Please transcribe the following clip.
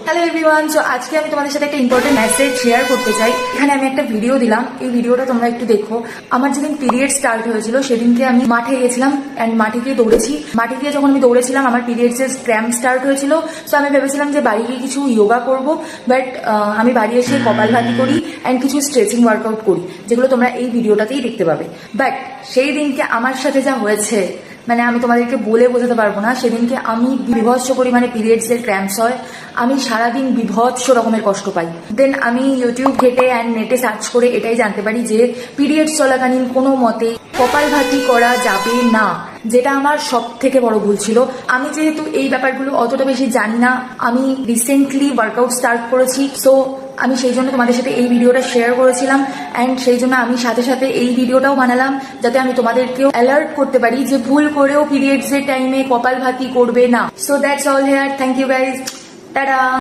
Hello everyone, so আজকে আমি তোমাদের সাথে একটা ইম্পর্টেন্ট মেসেজ শেয়ার করতে চাই। এখানে আমি একটা ভিডিও দিলাম, এই ভিডিওটা তোমরা একটু দেখো। আমার যেদিন পিরিয়ড স্টার্ট হয়েছিল সেদিনকে আমি মাঠে গেছিলাম অ্যান্ড মাঠে গিয়ে দৌড়েছি। মাঠে গিয়ে যখন আমি দৌড়েছিলাম আমার পিরিয়ডসের ক্র্যাম্প স্টার্ট হয়েছিল। সো আমি ভেবেছিলাম যে বাড়ি গিয়ে কিছু যোগা করব, বাট আমি বাড়ি এসে কপালভাতি করি অ্যান্ড কিছু স্ট্রেচিং ওয়ার্কআউট করি, যেগুলো তোমরা এই ভিডিওটাতেই দেখতে পাবে। বাট সেই দিনকে আমার সাথে যা হয়েছে মানে আমি তোমাদেরকে বলে বোঝাতে পারবো না। সেদিনকে আমি বিভৎস পরিমাণে পিরিয়ডসের ক্র্যাম্পস হয়, আমি সারাদিন বিভৎস রকমের কষ্ট পাই। দেন আমি ইউটিউব ঘেটে অ্যান্ড নেটে সার্চ করে এটাই জানতে পারি যে পিরিয়ডস চলাকালীন কোনো মতে কপালভাতি করা যাবে না, যেটা আমার সব থেকে বড় ভুল ছিল। আমি যেহেতু এই ব্যাপারগুলো অতটা বেশি জানি না, আমি রিসেন্টলি ওয়ার্কআউট স্টার্ট করেছি, সো আমি সেই জন্য তোমাদের সাথে এই ভিডিওটা শেয়ার করেছিলাম অ্যান্ড সেই জন্য আমি সাথে সাথে এই ভিডিওটাও বানালাম, যাতে আমি তোমাদেরকেও অ্যালার্ট করতে পারি যে ভুল করেও পিরিয়ডস এর টাইমে কপালভাতি করবে না। So that's all here, thank you guys, tata.